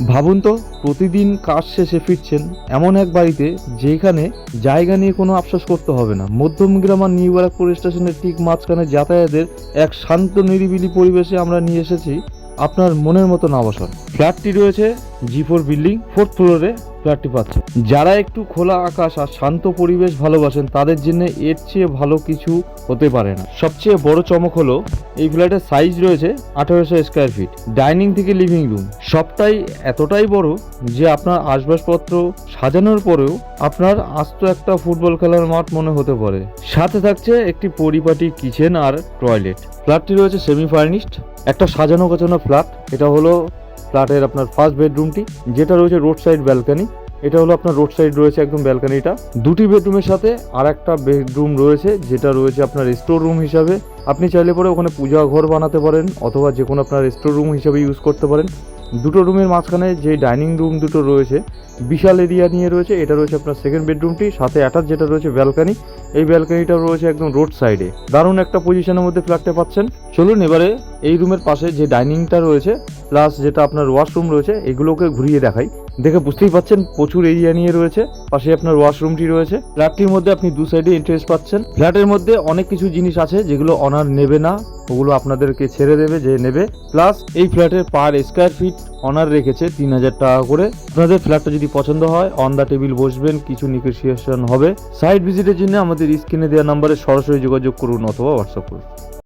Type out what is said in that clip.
ভাবুন তো, প্রতিদিন কাজ শেষে ফিরছেন এমন এক বাড়িতে যেখানে জায়গা নিয়ে কোনো আফসোস করতে হবে না। মধ্যমগ্রাম আর নিউ ব্যারাকপুর স্টেশনের ঠিক মাঝখানে যাতায়াতের এক শান্ত নিরিবিলি পরিবেশে আমরা নিয়ে এসেছি আপনার মনের মতন আবাসন। ফ্ল্যাটটি রয়েছে G4 বিল্ডিং, 4th ফ্লোরে ফ্ল্যাটটি পাচ্ছে। যারা একটু খোলা আকাশ আর শান্ত পরিবেশ ভালোবাসেন তাদের জন্য এর চেয়ে ভালো কিছু হতে পারে না। সবচেয়ে বড় চমক হলো এই ফ্ল্যাটের সাইজ রয়েছে 1800 স্কোয়ার ফিট। ডাইনিং থেকে লিভিং রুম সবটাই এতটাই বড় যে আপনার আসবাবপত্র সাজানোর পরেও আপনার আস্ত একটা ফুটবল খেলার মাঠ মনে হতে পারে। সাথে থাকছে একটি পরিপাটি কিচেন আর টয়লেট। ফ্ল্যাটটি রয়েছে সেমি ফার্নিশড, একটা সাজানো গোছানো ফ্ল্যাট। এটা হলো ফ্ল্যাটের আপনার ফার্স্ট বেডরুমটি, যেটা রয়েছে রোড সাইড ব্যালকনি। এটা হলো আপনার রোড সাইড রয়েছে একদম ব্যালকনিটা। দুটি বেডরুমের সাথে আর একটা বেডরুম রয়েছে যেটা রয়েছে আপনার স্টোর রুম হিসাবে। আপনি চাইলে পরে ওখানে পূজা ঘর বানাতে পারেন অথবা যে কোনো আপনার স্টোর রুম হিসাবে ইউজ করতে পারেন। দুটো রুমের মাঝখানে যে ডাইনিং রুম দুটো রয়েছে বিশাল এরিয়া নিয়ে রয়েছে। এটা রয়েছে আপনার সেকেন্ড বেডরুমটি, সাথে অ্যাটাচ যেটা রয়েছে ব্যালকনি। এই ব্যালকনিটা রয়েছে একদম রোড সাইডে। দারুণ একটা পজিশনের মধ্যে ফ্ল্যাটটা পাচ্ছেন। চলুন এবারে এই রুমের পাশে যে ডাইনিংটা রয়েছে প্লাস যেটা আপনার ওয়াশরুম রয়েছে এগুলোকে ঘুরিয়ে দেখাই। দেখে বুঝতেই পাচ্ছেন প্রচুর এরিয়া নিয়ে রয়েছে। পাশে আপনার ওয়াশরুমটি রয়েছে। ফ্ল্যাটটির মধ্যে আপনি দু সাইডে এন্ট্রেন্স পাচ্ছেন। ফ্ল্যাটের মধ্যে অনেক কিছু জিনিস আছে যেগুলো অনার নেবে না, ওগুলো আপনাদেরকে ছেড়ে দেবে যে নেবে। প্লাস এই ফ্ল্যাটের পার স্কোয়ার ফিট অনার রেখেছে 3000 টাকা করে। আপনাদের ফ্ল্যাটটা যদি পছন্দ হয় অন দ্য টেবিল বসবেন, কিছু নেগোসিয়েশন হবে। সাইট ভিজিটের জন্য আমাদের স্ক্রিনে দেওয়া নাম্বারে সরাসরি যোগাযোগ করুন অথবা হোয়াটসঅ্যাপ করুন।